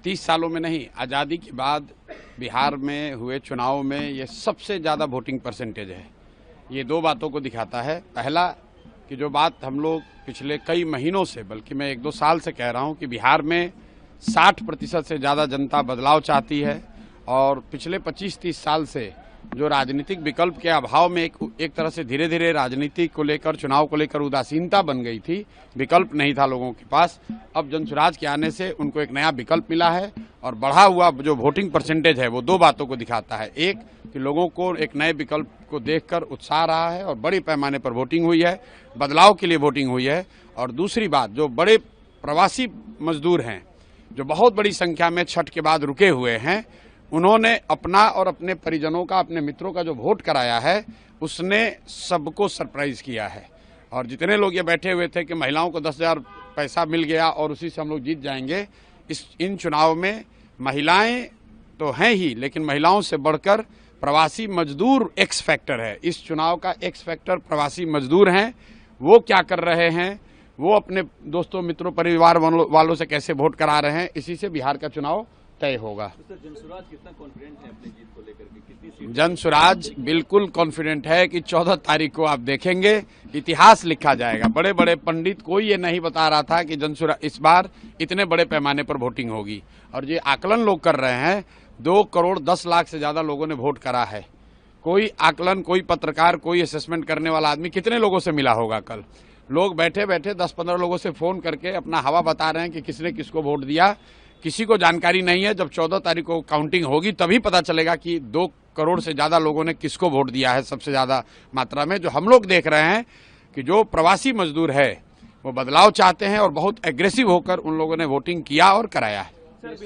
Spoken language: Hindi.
30 सालों में नहीं, आज़ादी के बाद बिहार में हुए चुनाव में ये सबसे ज़्यादा वोटिंग परसेंटेज है। ये दो बातों को दिखाता है। पहला कि जो बात हम लोग पिछले कई महीनों से, बल्कि मैं 1-2 साल से कह रहा हूँ कि बिहार में 60% से ज़्यादा जनता बदलाव चाहती है और पिछले 25-30 साल से जो राजनीतिक विकल्प के अभाव में एक तरह से धीरे धीरे राजनीति को लेकर, चुनाव को लेकर उदासीनता बन गई थी, विकल्प नहीं था लोगों के पास। अब जनसुराज के आने से उनको एक नया विकल्प मिला है और बढ़ा हुआ जो वोटिंग परसेंटेज है वो दो बातों को दिखाता है। एक कि लोगों को एक नए विकल्प को देखकर उत्साह रहा है और बड़े पैमाने पर वोटिंग हुई है, बदलाव के लिए वोटिंग हुई है। और दूसरी बात, जो बड़े प्रवासी मजदूर हैं जो बहुत बड़ी संख्या में छठ के बाद रुके हुए हैं, उन्होंने अपना और अपने परिजनों का, अपने मित्रों का जो वोट कराया है उसने सबको सरप्राइज किया है। और जितने लोग ये बैठे हुए थे कि महिलाओं को 10,000 पैसा मिल गया और उसी से हम लोग जीत जाएंगे, इन चुनाव में महिलाएं तो हैं ही, लेकिन महिलाओं से बढ़कर प्रवासी मजदूर एक्स फैक्टर है। इस चुनाव का एक्स फैक्टर प्रवासी मजदूर हैं। वो क्या कर रहे हैं, वो अपने दोस्तों, मित्रों, परिवार वालों से कैसे वोट करा रहे हैं, इसी से बिहार का चुनाव तय होगा। जनसुराज कितना कॉन्फिडेंट है अपनी जीत को लेकर के? कितनी सीट? जनसुराज बिल्कुल कॉन्फिडेंट है कि 14 तारीख को आप देखेंगे इतिहास लिखा जाएगा। बड़े बड़े पंडित, कोई ये नहीं बता रहा था कि जनसुराज इस बार इतने बड़े पैमाने पर वोटिंग होगी। और ये आकलन लोग कर रहे हैं, 2 करोड़ 10 लाख से ज्यादा लोगों ने वोट करा है। कोई आकलन, कोई पत्रकार, कोई असेसमेंट करने वाला आदमी कितने लोगों से मिला होगा? कल लोग बैठे बैठे 10-15 लोगों से फोन करके अपना हवा बता रहे हैं कि किसने किसको वोट दिया। किसी को जानकारी नहीं है। जब 14 तारीख को काउंटिंग होगी तभी पता चलेगा कि 2 करोड़ से ज्यादा लोगों ने किसको वोट दिया है सबसे ज्यादा मात्रा में। जो हम लोग देख रहे हैं कि जो प्रवासी मजदूर है वो बदलाव चाहते हैं और बहुत एग्रेसिव होकर उन लोगों ने वोटिंग किया और कराया है।